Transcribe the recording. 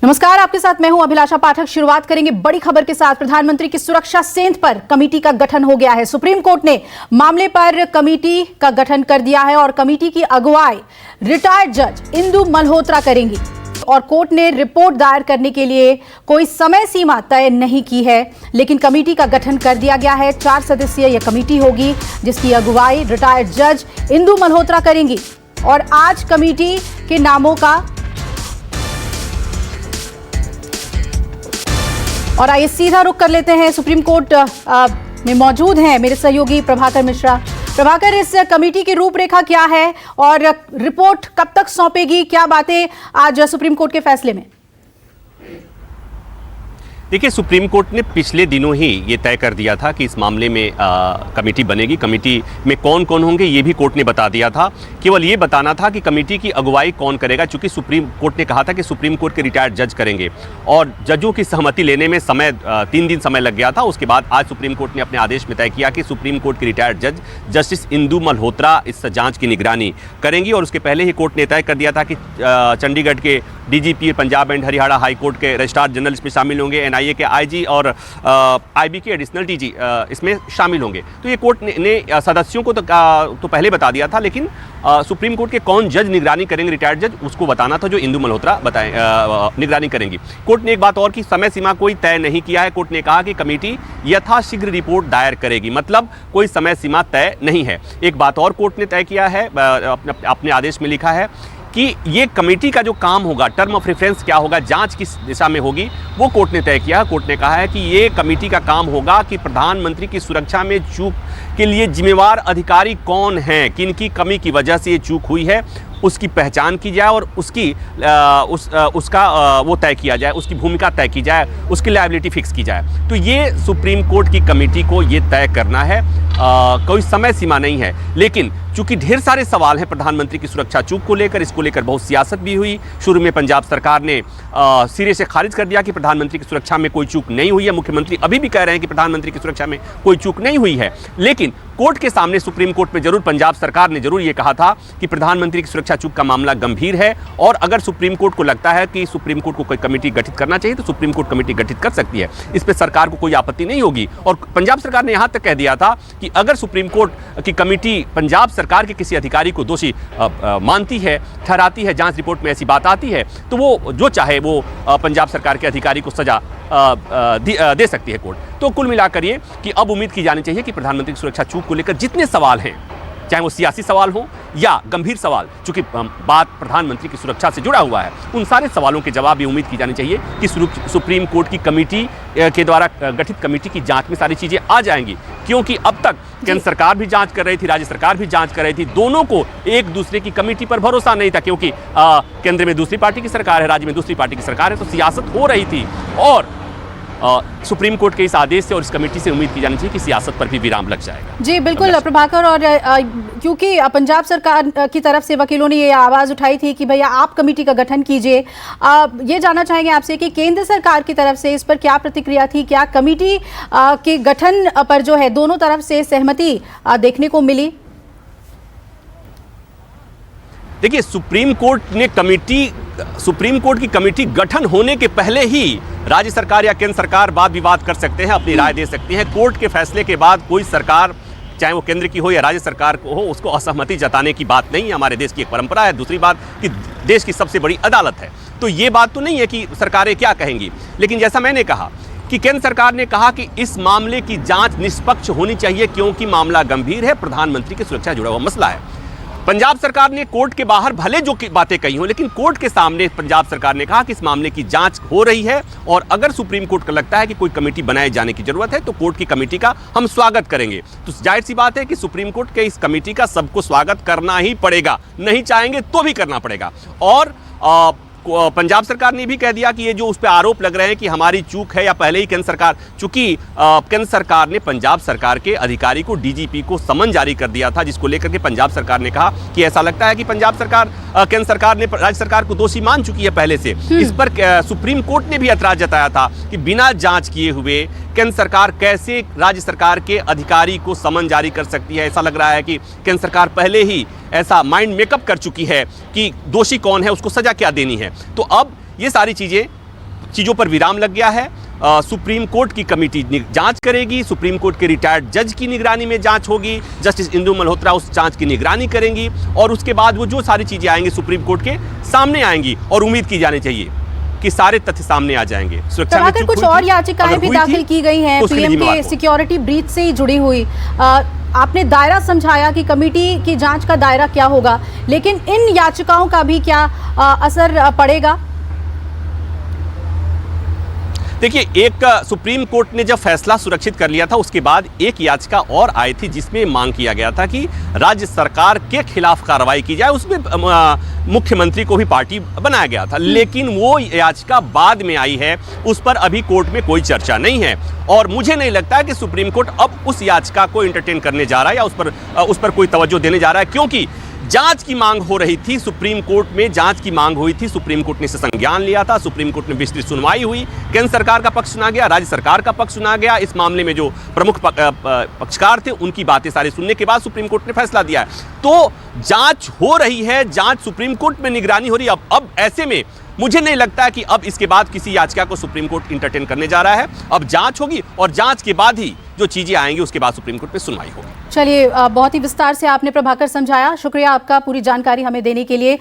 नमस्कार, आपके साथ मैं हूं अभिलाषा पाठक। शुरुआत करेंगे बड़ी खबर के साथ। प्रधानमंत्री की सुरक्षा सेंध पर कमेटी का गठन हो गया है। सुप्रीम कोर्ट ने मामले पर कमेटी का गठन कर दिया है और कमेटी की अगुवाई रिटायर्ड जज इंदु मल्होत्रा करेंगी और कोर्ट ने रिपोर्ट दायर करने के लिए कोई समय सीमा तय नहीं की है, लेकिन कमेटी का गठन कर दिया गया है। 4 सदस्यीय यह कमेटी होगी जिसकी अगुवाई रिटायर्ड जज इंदु मल्होत्रा करेंगी और आज कमेटी के नामों का और आइए सीधा रुख कर लेते हैं। सुप्रीम कोर्ट में मौजूद हैं मेरे सहयोगी प्रभाकर मिश्रा। प्रभाकर, इस कमेटी की रूपरेखा क्या है और रिपोर्ट कब तक सौंपेगी? क्या बातें आज सुप्रीम कोर्ट के फैसले में? देखिए, सुप्रीम कोर्ट ने पिछले दिनों ही ये तय कर दिया था कि इस मामले में कमेटी बनेगी। कमेटी में कौन कौन होंगे ये भी कोर्ट ने बता दिया था। केवल ये बताना था कि कमेटी की अगुवाई कौन करेगा, चूंकि सुप्रीम कोर्ट ने कहा था कि सुप्रीम कोर्ट के रिटायर्ड जज करेंगे और जजों की सहमति लेने में 3 दिन समय लग गया था। उसके बाद आज सुप्रीम कोर्ट ने अपने आदेश में तय किया कि सुप्रीम कोर्ट के रिटायर्ड जज जस्टिस इंदु मल्होत्रा इस जाँच की निगरानी करेंगी। और उसके पहले ही कोर्ट ने तय कर दिया था कि चंडीगढ़ के DGP, Punjab and Haryana high court के रजिस्ट्रार जनरल इसमें शामिल होंगे, एनआईए के आईजी और आईबी के एडिशनल डीजी इसमें शामिल होंगे। तो ये कोर्ट ने सदस्यों को तो पहले बता दिया था, लेकिन सुप्रीम कोर्ट के कौन जज निगरानी करेंगे रिटायर्ड जज उसको बताना था, जो इंदु मल्होत्रा निगरानी करेंगी। कोर्ट ने एक बात और की, समय सीमा कोई तय नहीं किया है। कोर्ट ने कहा कि कमेटी यथाशीघ्र रिपोर्ट दायर करेगी, मतलब कोई समय सीमा तय नहीं है। एक बात और कोर्ट ने तय किया है, अपने आदेश में लिखा है कि ये कमेटी का जो काम होगा, टर्म ऑफ रेफरेंस क्या होगा, जांच किस दिशा में होगी, वो कोर्ट ने तय किया। कोर्ट ने कहा है कि ये कमेटी का काम होगा कि प्रधानमंत्री की सुरक्षा में चूक के लिए जिम्मेवार अधिकारी कौन हैं, किनकी कमी की वजह से ये चूक हुई है, उसकी पहचान की जाए और उसका वो तय किया जाए, उसकी भूमिका तय की जाए, उसकी लायबिलिटी फिक्स की जाए। तो ये सुप्रीम कोर्ट की कमेटी को ये तय करना है। कोई समय सीमा नहीं है, लेकिन चूंकि ढेर सारे सवाल हैं प्रधानमंत्री की सुरक्षा चूक को लेकर, इसको लेकर बहुत सियासत भी हुई। शुरू में पंजाब सरकार ने सिरे से खारिज कर दिया कि प्रधानमंत्री की सुरक्षा में कोई चूक नहीं हुई है। मुख्यमंत्री अभी भी कह रहे हैं कि प्रधानमंत्री की सुरक्षा में कोई चूक नहीं हुई है, लेकिन कोर्ट के सामने, सुप्रीम कोर्ट में जरूर पंजाब सरकार ने जरूर ये कहा था कि प्रधानमंत्री की सुरक्षा चूक का मामला गंभीर है और अगर सुप्रीम कोर्ट को लगता है कि सुप्रीम कोर्ट को कोई कमेटी गठित करना चाहिए तो सुप्रीम कोर्ट कमेटी गठित कर सकती है। इस पर सरकार को कोई आपत्ति नहीं होगी। और पंजाब सरकार ने यहां तक कह दिया था कि अगर सुप्रीम कोर्ट की कमेटी पंजाब सरकार के किसी अधिकारी को दोषी मानती है, ठहराती है, जांच रिपोर्ट में ऐसी बात आती है, तो वो जो चाहे वो पंजाब सरकार के अधिकारी को सजा दे सकती है कोर्ट। तो कुल मिलाकर ये कि अब उम्मीद की जानी चाहिए कि प्रधानमंत्री की सुरक्षा चूक को लेकर जितने सवाल हैं, चाहे वो सियासी सवाल हो या गंभीर सवाल, चूंकि बात प्रधानमंत्री की सुरक्षा से जुड़ा हुआ है, उन सारे सवालों के जवाब भी उम्मीद की जानी चाहिए कि सुप्रीम कोर्ट की कमेटी के द्वारा गठित कमेटी की जांच में सारी चीजें आ जाएंगी। क्योंकि अब तक केंद्र सरकार भी जांच कर रही थी, राज्य सरकार भी जांच कर रही थी, दोनों को एक दूसरे की कमेटी पर भरोसा नहीं था, क्योंकि केंद्र में दूसरी पार्टी की सरकार है, राज्य में दूसरी पार्टी की सरकार है, तो सियासत हो रही थी। और सुप्रीम कोर्ट के इस आदेश से और इस कमेटी से उम्मीद की जानी चाहिए कि सियासत पर भी विराम लग जाएगा। जी बिल्कुल प्रभाकर, और क्योंकि पंजाब सरकार की तरफ से वकीलों ने ये आवाज़ उठाई थी कि भैया आप कमेटी का गठन कीजिए, ये जानना चाहेंगे आपसे कि केंद्र सरकार की तरफ से इस पर क्या प्रतिक्रिया थी? क्या कमेटी के गठन पर जो है दोनों तरफ से सहमति देखने को मिली? देखिए, सुप्रीम कोर्ट की कमेटी गठन होने के पहले ही राज्य सरकार या केंद्र सरकार वाद विवाद कर सकते हैं, अपनी राय दे सकती हैं। कोर्ट के फैसले के बाद कोई सरकार, चाहे वो केंद्र की हो या राज्य सरकार को हो, उसको असहमति जताने की बात नहीं है। हमारे देश की एक परंपरा है। दूसरी बात कि देश की सबसे बड़ी अदालत है, तो ये बात तो नहीं है कि सरकारें क्या कहेंगी। लेकिन जैसा मैंने कहा कि केंद्र सरकार ने कहा कि इस मामले की जांच निष्पक्ष होनी चाहिए, क्योंकि मामला गंभीर है, प्रधानमंत्री की सुरक्षा जुड़ा हुआ मसला है। पंजाब सरकार ने कोर्ट के बाहर भले जो बातें कही हो, लेकिन कोर्ट के सामने पंजाब सरकार ने कहा कि इस मामले की जांच हो रही है और अगर सुप्रीम कोर्ट को लगता है कि कोई कमेटी बनाए जाने की जरूरत है तो कोर्ट की कमेटी का हम स्वागत करेंगे। तो जाहिर सी बात है कि सुप्रीम कोर्ट के इस कमेटी का सबको स्वागत करना ही पड़ेगा, नहीं चाहेंगे तो भी करना पड़ेगा। और पंजाब सरकार ने भी कह दिया कि ये जो उस पर आरोप लग रहे हैं कि हमारी चूक है या पहले ही केंद्र सरकार, चूंकि केंद्र सरकार ने पंजाब सरकार के अधिकारी को, डीजीपी को समन जारी कर दिया था, जिसको लेकर के पंजाब सरकार ने कहा कि ऐसा लगता है कि पंजाब सरकार केंद्र सरकार ने राज्य सरकार को दोषी मान चुकी है पहले से। इस पर सुप्रीम कोर्ट ने भी ऐतराज जताया था कि बिना जांच किए हुए केंद्र सरकार कैसे राज्य सरकार के अधिकारी को समन जारी कर सकती है। ऐसा लग रहा है कि केंद्र सरकार पहले ही ऐसा माइंड मेकअप कर चुकी है कि दोषी कौन है, उसको सजा क्या देनी है। तो अब ये सारी चीजें चीज़ों पर विराम लग गया है। सुप्रीम कोर्ट की कमेटी जांच करेगी, सुप्रीम कोर्ट के रिटायर्ड जज की निगरानी में जांच होगी, जस्टिस इंदु मल्होत्रा उस जांच की निगरानी करेंगी और उसके बाद वो जो सारी चीज़ें आएंगी सुप्रीम कोर्ट के सामने आएंगी और उम्मीद की जानी चाहिए कि सारे तथ्य सामने आ जाएंगे। सुरक्षा में कुछ और याचिकाएं भी दाखिल की गई हैं पीएम के सिक्योरिटी ब्रीच से ही जुड़ी हुई। आपने दायरा समझाया कि कमेटी की जांच का दायरा क्या होगा, लेकिन इन याचिकाओं का भी क्या असर पड़ेगा? देखिए, एक सुप्रीम कोर्ट ने जब फैसला सुरक्षित कर लिया था उसके बाद एक याचिका और आई थी जिसमें मांग किया गया था कि राज्य सरकार के खिलाफ कार्रवाई की जाए। उसमें मुख्यमंत्री को भी पार्टी बनाया गया था, लेकिन वो याचिका बाद में आई है, उस पर अभी कोर्ट में कोई चर्चा नहीं है और मुझे नहीं लगता है कि सुप्रीम कोर्ट अब उस याचिका को एंटरटेन करने जा रहा है या उस पर कोई तवज्जो देने जा रहा है, क्योंकि जांच की मांग हो रही थी। सुप्रीम कोर्ट में जांच की मांग हुई थी, सुप्रीम कोर्ट ने इसे संज्ञान लिया था, सुप्रीम कोर्ट में विस्तृत सुनवाई हुई, केंद्र सरकार का पक्ष सुना गया, राज्य सरकार का पक्ष सुना गया। इस मामले में जो प्रमुख पक्षकार थे उनकी बातें सारी सुनने के बाद सुप्रीम कोर्ट ने फैसला दिया है। तो जांच हो रही है, जांच सुप्रीम कोर्ट में निगरानी हो रही है। अब ऐसे में मुझे नहीं लगता है कि अब इसके बाद किसी याचिका को सुप्रीम कोर्ट इंटरटेन करने जा रहा है। अब जांच होगी और जांच के बाद ही जो चीजें आएंगी उसके बाद सुप्रीम कोर्ट में सुनवाई होगी। चलिए, बहुत ही विस्तार से आपने प्रभाकर समझाया। शुक्रिया आपका पूरी जानकारी हमें देने के लिए।